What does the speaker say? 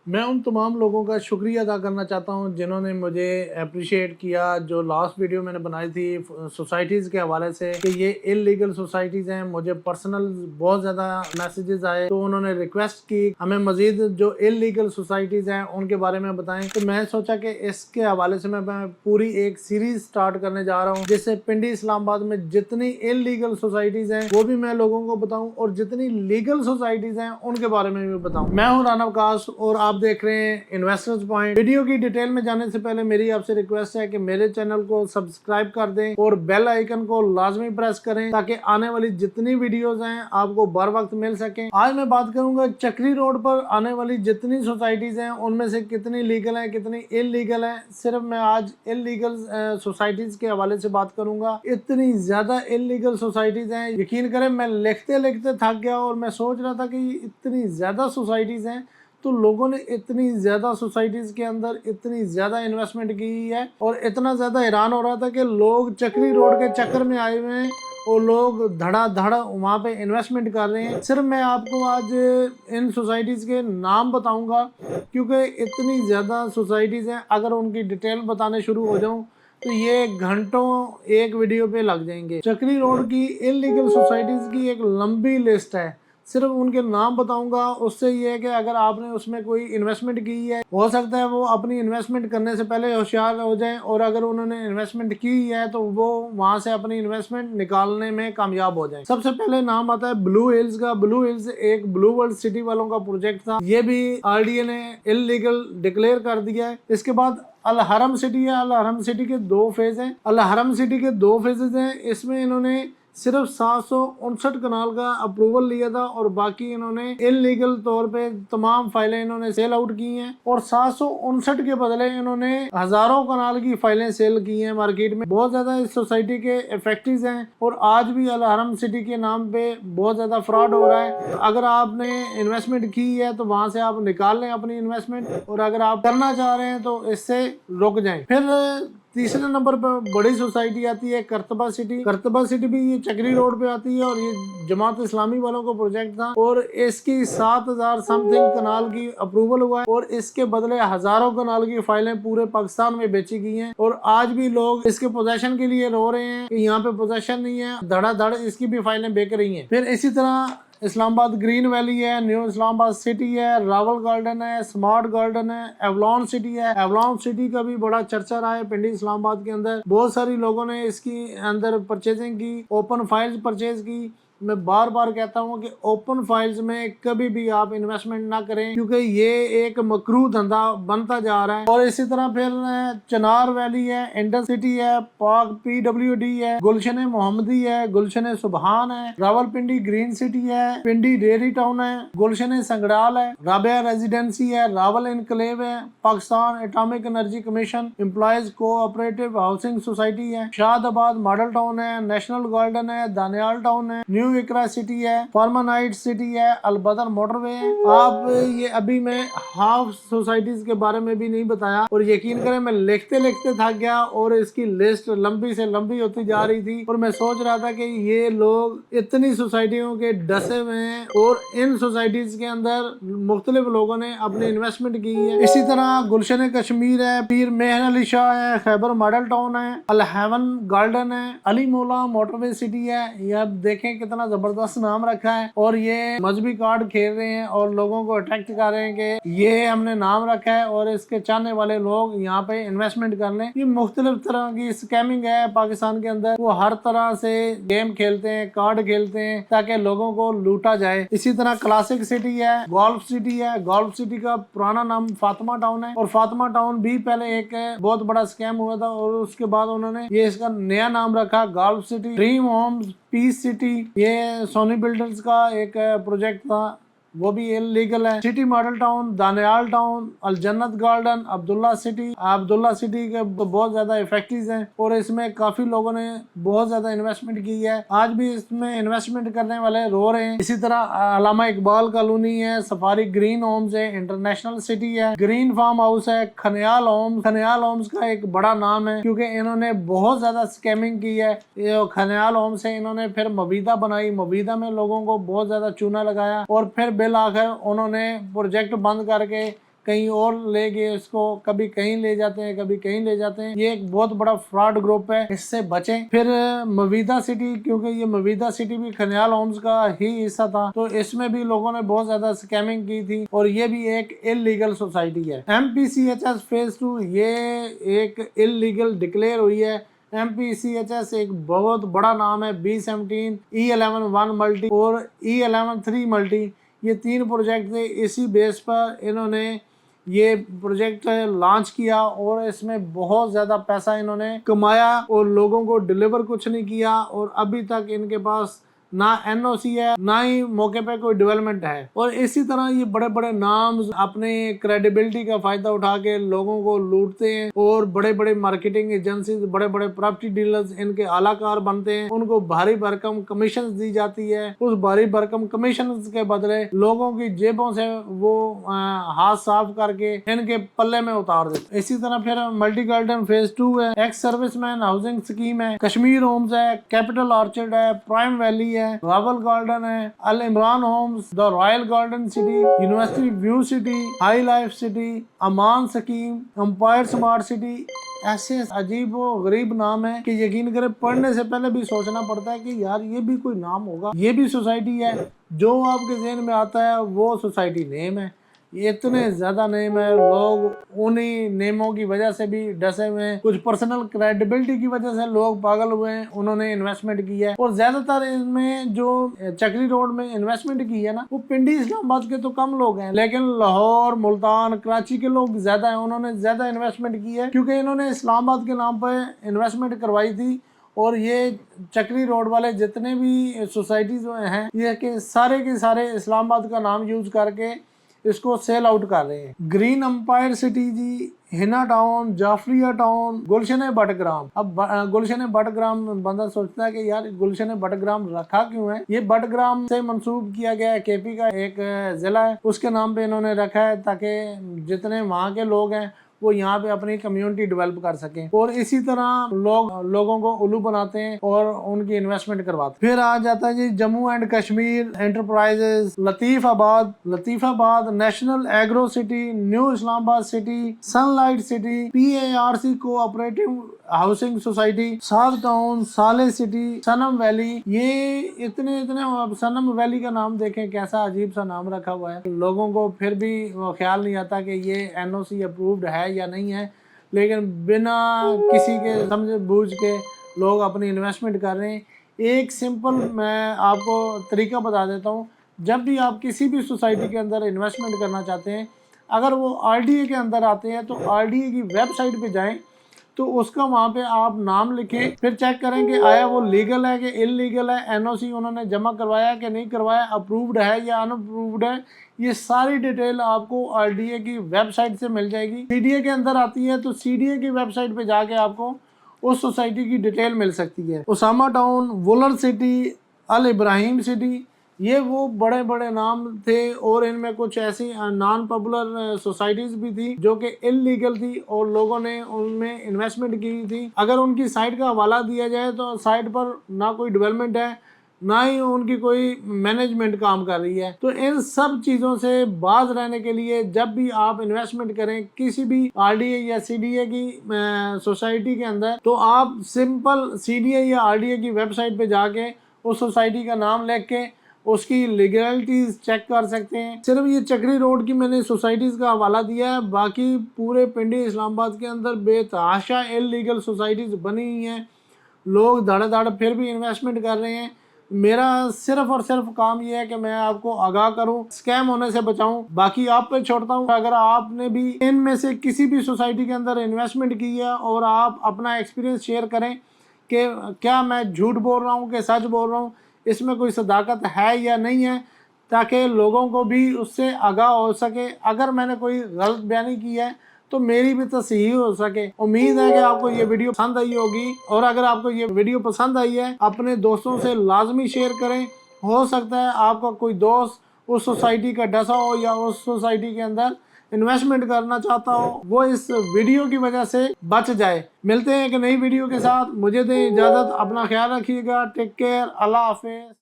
میں ان تمام لوگوں کا شکریہ ادا کرنا چاہتا ہوں جنہوں نے مجھے اپریشیٹ کیا. جو لاسٹ ویڈیو میں نے بنائی تھی سوسائٹیز کے حوالے سے کہ یہ انلیگل سوسائٹیز ہیں, مجھے پرسنل بہت زیادہ میسیجز آئے, تو انہوں نے ریکویسٹ کی ہمیں مزید جو انلیگل سوسائٹیز ہیں ان کے بارے میں بتائیں. تو میں سوچا کہ اس کے حوالے سے میں پوری ایک سیریز سٹارٹ کرنے جا رہا ہوں, جس سے پنڈی اسلام آباد میں جتنی انلیگل سوسائٹیز ہیں وہ بھی میں لوگوں کو بتاؤں, اور جتنی لیگل سوسائٹیز ہیں ان کے بارے میں بھی بتاؤں. میں ہوں رانا وقاص اور آپ دیکھ رہے ہیں انویسٹرز پوائنٹ. ویڈیو کی ڈیٹیل میں جانے سے پہلے میری آپ سے ریکویسٹ ہے کہ میرے چینل کو سبسکرائب کر دیں اور بیل آئیکن کو لازمی پریس کریں تاکہ آنے والی جتنی ویڈیوز ہیں آپ کو بر وقت مل سکیں. آج میں بات کروں گا چکری روڈ پر آنے والی جتنی سوسائٹیز ہیں ان میں سے کتنی لیگل ہیں کتنی انلیگل ہیں. صرف میں آج انلیگل سوسائٹیز کے حوالے سے بات کروں گا. اتنی زیادہ انلیگل سوسائٹیز ہیں, یقین کریں میں لکھتے لکھتے تھک گیا اور میں سوچ رہا تھا کہ اتنی زیادہ سوسائٹیز ہیں تو لوگوں نے اتنی زیادہ سوسائٹیز کے اندر اتنی زیادہ انویسٹمنٹ کی ہے, اور اتنا زیادہ حیران ہو رہا تھا کہ لوگ چکری روڈ کے چکر میں آئے ہوئے ہیں اور لوگ دھڑا دھڑ وہاں پہ انویسٹمنٹ کر رہے ہیں. صرف میں آپ کو آج ان سوسائٹیز کے نام بتاؤں گا کیونکہ اتنی زیادہ سوسائٹیز ہیں, اگر ان کی ڈیٹیل بتانے شروع ہو جاؤں تو یہ گھنٹوں ایک ویڈیو پہ لگ جائیں گے. چکری روڈ کی انلیگل سوسائٹیز کی ایک لمبی لسٹ ہے, صرف ان کے نام بتاؤں گا. اس سے یہ ہے کہ اگر آپ نے اس میں کوئی انویسٹمنٹ کی ہے ہو سکتا ہے وہ اپنی انویسٹمنٹ کرنے سے پہلے ہوشیار ہو جائیں, اور اگر انہوں نے انویسٹمنٹ کی ہے تو وہ وہاں سے اپنی انویسٹمنٹ نکالنے میں کامیاب ہو جائیں. سب سے پہلے نام آتا ہے بلو ہلز کا. بلو ہلز ایک بلو ورلڈ سٹی والوں کا پروجیکٹ تھا, یہ بھی RDA نے انلیگل ڈکلیئر کر دیا ہے. اس کے بعد الحرم سٹی ہے. الحرم سٹی کے 2 فیز ہیں. الحرم سٹی کے 2 فیزز ہیں. اس میں انہوں نے صرف 759 کنال کا اپروول لیا تھا اور باقی انہوں نے انلیگل طور پہ تمام فائلیں انہوں نے سیل آؤٹ کی ہیں, اور 759 کے بدلے انہوں نے ہزاروں کنال کی فائلیں سیل کی ہیں مارکیٹ میں. بہت زیادہ اس سوسائٹی کے افیکٹیز ہیں اور آج بھی الحرم سٹی کے نام پہ بہت زیادہ فراڈ ہو رہا ہے. اگر آپ نے انویسٹمنٹ کی ہے تو وہاں سے آپ نکال لیں اپنی انویسٹمنٹ, اور اگر آپ کرنا چاہ رہے ہیں تو اس سے رک جائیں. پھر تیسرے نمبر پر بڑی سوسائٹی آتی ہے کرتبہ سٹی. کرتبہ سٹی بھی یہ چکری روڈ پہ آتی ہے اور یہ جماعت اسلامی والوں کا پروجیکٹ تھا, اور اس کی 7000 سم تھنگ کنال کی اپروول ہوا ہے, اور اس کے بدلے ہزاروں کنال کی فائلیں پورے پاکستان میں بیچی گئی ہیں, اور آج بھی لوگ اس کے پوزیشن کے لیے رو رہے ہیں کہ یہاں پہ پوزیشن نہیں ہے. دھڑا دھڑ اس کی بھی فائلیں بیک رہی ہیں. پھر اسی طرح اسلام آباد گرین ویلی ہے, نیو اسلام آباد سٹی ہے, راول گارڈن ہے, اسمارٹ گارڈن ہے, ایولون سٹی ہے. ایولون سٹی کا بھی بڑا چرچا رہا ہے پنڈی اسلام آباد کے اندر. بہت ساری لوگوں نے اس کی اندر پرچیزنگ کی, اوپن فائلز پرچیز کی. میں بار بار کہتا ہوں کہ اوپن فائلز میں کبھی بھی آپ انویسٹمنٹ نہ کریں کیونکہ یہ ایک مکروہ دھندا بنتا جا رہا ہے. اور اسی طرح پھر چنار ویلی ہے, انڈس سٹی ہے, پاک PWD ہے, گلشن محمدی ہے, گلشن سبحان ہے, راول پنڈی گرین سٹی ہے, پنڈی ڈیری ٹاؤن ہے, گلشن سنگڑال ہے, رابعہ ریزیڈنسی ہے, راول انکلیو ہے, Pakistan atomic energy commission employees cooperative housing society ہے, شاد آباد ماڈل ٹاؤن ہے, نیشنل گارڈن ہے, دانیال ٹاؤن ہے, نیو اکرا سٹی ہے, فارمانائٹ سٹی ہے, البدر موٹر وے ہے. آپ یہ ابھی میں ہاف سوسائٹیز کے بارے میں بھی نہیں بتایا, اور یقین کریں میں لکھتے لکھتے تھک گیا اور اس کی لسٹ لمبی سے لمبی ہوتی جا رہی تھی, اور میں سوچ رہا تھا کہ یہ لوگ اتنی سوسائٹیوں کے ڈسے ہوئے ہیں اور ان سوسائٹیز کے اندر مختلف لوگوں نے اپنی انویسٹمنٹ کی ہے. اسی طرح گلشن کشمیر ہے, پیر مہر علی شاہ ہے, خیبر ماڈل ٹاؤن ہے, الہیون گارڈن ہے, علی مولا موٹر وے سٹی ہے. یہ اب دیکھیں کتنا زبردست نام رکھا ہے, اور یہ مذہبی کارڈ کھیل رہے ہیں اور لوگوں کو اٹریکٹ کر رہے ہیں کہ یہ ہم نے نام رکھا ہے اور اس کے چاہنے والے لوگ یہاں پہ انویسٹمنٹ کر لیں. یہ مختلف طرح کی اسکیمنگ ہے پاکستان کے اندر, وہ ہر طرح سے گیم کھیلتے ہیں, کارڈ کھیلتے ہیں تاکہ لوگوں کو لوٹا جائے. اسی طرح کلاسک سٹی ہے, گولف سٹی ہے. گولف سٹی کا پرانا نام فاطمہ ٹاؤن ہے, اور فاطمہ ٹاؤن بھی پہلے ایک بہت بڑا اسکیم ہوا تھا اور اس کے بعد انہوں نے یہ اس کا نیا نام رکھا گولف سٹی. ڈریم ہومز پیس سٹی, یہ سونی بلڈرز کا ایک پروجیکٹ تھا, وہ بھی انلیگل ہے. City Model Town, Daniyal Town, الجنت Garden, Abdullah City. Abdullah City کے بہت زیادہ افیکٹیز ہیں اور اس میں کافی لوگوں نے بہت زیادہ انویسٹمنٹ کی ہے, آج بھی اس میں انویسٹمنٹ کرنے والے رو رہے ہیں. اسی طرح علامہ اقبال کالونی ہے, سفاری گرین ہومز ہے, انٹرنیشنل سٹی ہے, گرین فارم ہاؤس ہے, خنیال ہومز. خنیال ہومز کا ایک بڑا نام ہے کیونکہ انہوں نے بہت زیادہ اسکیمنگ کی ہے. خنیال ہومز سے انہوں نے پھر مبیدہ بنائی, مبیدہ میں لوگوں کو بہت زیادہ چونا لگایا, اور پھر بالآخر انہوں نے پروجیکٹ بند کر کے کہیں اور لے گئے اس کو، کبھی کہیں لے جاتے ہیں کبھی کہیں لے جاتے ہیں. یہ ایک بہت بڑا فراڈ گروپ ہے، اس سے بچیں. پھر مویدہ سٹی، کیونکہ یہ مویدہ سٹی بھی خنیال ہومز کا ہی حصہ تھا، تو اس میں بھی لوگوں نے بہت زیادہ اسکیمنگ کی تھی اور یہ بھی ایک انلیگل سوسائٹی ہے. MPCHS فیز 2 یہ ایک انلیگل ڈکلیئر ہوئی ہے. MPCHS ایک بہت بڑا نام ہے. B17 E11 1 ملٹی اور E11 3 ملٹی، یہ 3 پروجیکٹ تھے. اسی بیس پر انہوں نے یہ پروجیکٹ لانچ کیا اور اس میں بہت زیادہ پیسہ انہوں نے کمایا اور لوگوں کو ڈیلیور کچھ نہیں کیا، اور ابھی تک ان کے پاس نہ NOC ہے نہ ہی موقع پہ کوئی ڈیولپمنٹ ہے. اور اسی طرح یہ بڑے بڑے نامز اپنے کریڈیبلٹی کا فائدہ اٹھا کے لوگوں کو لوٹتے ہیں، اور بڑے بڑے مارکیٹنگ ایجنسیز، بڑے بڑے پراپرٹی ڈیلرز ان کے اعلی کار بنتے ہیں. ان کو بھاری بھرکم کمیشنز دی جاتی ہے. اس بھاری بھرکم کمیشنز کے بدلے لوگوں کی جیبوں سے وہ ہاتھ صاف کر کے ان کے پلے میں اتار دیتے. اسی طرح پھر ملٹی گارڈن فیز 2 ہے، ex serviceman housing scheme ہے، کشمیر ہومز ہے، کیپٹل آرچرڈ ہے، پرائم ویلی ہے، راول گارڈن ہے، Al Imran homes, the royal garden city, university view city, high life city, Aman scheme, empire smart city. ایسے عجیب و غریب نام ہے کہ یقین کریں پڑھنے سے پہلے بھی سوچنا پڑتا ہے کہ یار یہ بھی کوئی نام ہوگا، یہ بھی سوسائٹی ہے. جو آپ کے ذہن میں آتا ہے وہ سوسائٹی نیم ہے. یہ اتنے زیادہ نیم ہے، لوگ انہی نیموں کی وجہ سے بھی ڈسے ہوئے ہیں. کچھ پرسنل کریڈیبلٹی کی وجہ سے لوگ پاگل ہوئے ہیں، انہوں نے انویسٹمنٹ کی ہے. اور زیادہ تر اس میں جو چکری روڈ میں انویسٹمنٹ کی ہے نا، وہ پنڈی اسلام آباد کے تو کم لوگ ہیں، لیکن لاہور، ملتان، کراچی کے لوگ زیادہ ہیں. انہوں نے زیادہ انویسٹمنٹ کی ہے کیونکہ انہوں نے اسلام آباد کے نام پہ انویسٹمنٹ کروائی تھی. اور یہ چکری روڈ والے جتنے بھی سوسائٹیز ہیں، یہ کہ سارے کے سارے اسلام آباد کا نام یوز کر کے اس کو سیل آؤٹ کر رہے ہیں. گرین امپائر سٹی جی، ہنا town, Jafaria town, Gulshan but gram. اب گلشن بٹ گرام بندہ سوچتا ہے کہ یار گلشن بٹ گرام رکھا کیوں ہے؟ یہ بٹ گرام سے منسوب کیا گیا ہے، KP کا ایک ضلع ہے، اس کے نام پہ انہوں نے رکھا ہے تاکہ جتنے وہاں کے لوگ ہیں وہ یہاں پہ اپنی کمیونٹی ڈیولپ کر سکیں. اور اسی طرح لوگوں کو الو بناتے ہیں اور ان کی انویسٹمنٹ کرواتے ہیں. پھر آ جاتا ہے جی Jammu and Kashmir enterprises, Latifabad national agro city, new Islamabad city, sunlight city, PARC cooperative housing society, Saad town, Saleh city, Sanam valley. یہ اتنے سنم ویلی کا نام دیکھیں کیسا عجیب سا نام رکھا ہوا ہے. لوگوں کو پھر بھی خیال نہیں آتا کہ یہ NOC اپرووڈ ہے یا نہیں ہے، لیکن بنا کسی کے سمجھ بوجھ کے لوگ اپنی انویسٹمنٹ کر رہے ہیں. ایک سمپل میں آپ کو طریقہ بتا دیتا ہوں. جب بھی آپ کسی بھی سوسائٹی کے اندر انویسٹمنٹ کرنا چاہتے ہیں، اگر وہ RDA کے اندر آتے ہیں تو RDA کی ویب سائٹ پہ جائیں تو اس کا وہاں پہ آپ نام لکھیں، پھر چیک کریں کہ آیا وہ لیگل ہے کہ انلیگل ہے، NOC انہوں نے جمع کروایا کہ نہیں کروایا، اپرووڈ ہے یا ان اپرووڈ ہے. یہ ساری ڈیٹیل آپ کو RDA کی ویب سائٹ سے مل جائے گی. CDA کے اندر آتی ہے تو CDA کی ویب سائٹ پہ جا کے آپ کو اس سوسائٹی کی ڈیٹیل مل سکتی ہے. Usama town, Wular city, Al Ibrahim city, یہ وہ بڑے بڑے نام تھے. اور ان میں کچھ ایسی نان پاپولر سوسائٹیز بھی تھی جو کہ انلیگل تھی اور لوگوں نے ان میں انویسٹمنٹ کی تھی. اگر ان کی سائٹ کا حوالہ دیا جائے تو سائٹ پر نہ کوئی ڈیولپمنٹ ہے، نہ ہی ان کی کوئی مینجمنٹ کام کر رہی ہے. تو ان سب چیزوں سے باز رہنے کے لیے جب بھی آپ انویسٹمنٹ کریں کسی بھی RDA یا CDA کی سوسائٹی کے اندر، تو آپ سمپل CDA یا RDA کی ویب سائٹ پہ جا کے اس سوسائٹی کا نام لکھ کے اس کی لیگلٹیز چیک کر سکتے ہیں. صرف یہ چکری روڈ کی میں نے سوسائٹیز کا حوالہ دیا ہے، باقی پورے پنڈی اسلام آباد کے اندر بے تحاشا انلیگل سوسائٹیز بنی ہوئی ہیں. لوگ دھڑ پھر بھی انویسٹمنٹ کر رہے ہیں. میرا صرف اور صرف کام یہ ہے کہ میں آپ کو آگاہ کروں، اسکیم ہونے سے بچاؤں. باقی آپ پہ چھوڑتا ہوں. اگر آپ نے بھی ان میں سے کسی بھی سوسائٹی کے اندر انویسٹمنٹ کی ہے اور آپ اپنا ایکسپیرینس شیئر کریں کہ کیا میں جھوٹ بول رہا ہوں کہ سچ بول رہا ہوں، اس میں کوئی صداقت ہے یا نہیں ہے، تاکہ لوگوں کو بھی اس سے آگاہ ہو سکے. اگر میں نے کوئی غلط بیانی کی ہے تو میری بھی تصحیح ہو سکے. امید ہے کہ آپ کو یہ ویڈیو پسند آئی ہوگی، اور اگر آپ کو یہ ویڈیو پسند آئی ہے اپنے دوستوں سے لازمی شیئر کریں. ہو سکتا ہے آپ کا کوئی دوست اس سوسائٹی کا ڈسا ہو یا اس سوسائٹی کے اندر انویسٹمنٹ کرنا چاہتا ہو، وہ اس ویڈیو کی وجہ سے بچ جائے. ملتے ہیں ایک نئی ویڈیو کے ساتھ. مجھے دیں اجازت، اپنا خیال رکھیے گا. Take care. اللہ حافظ.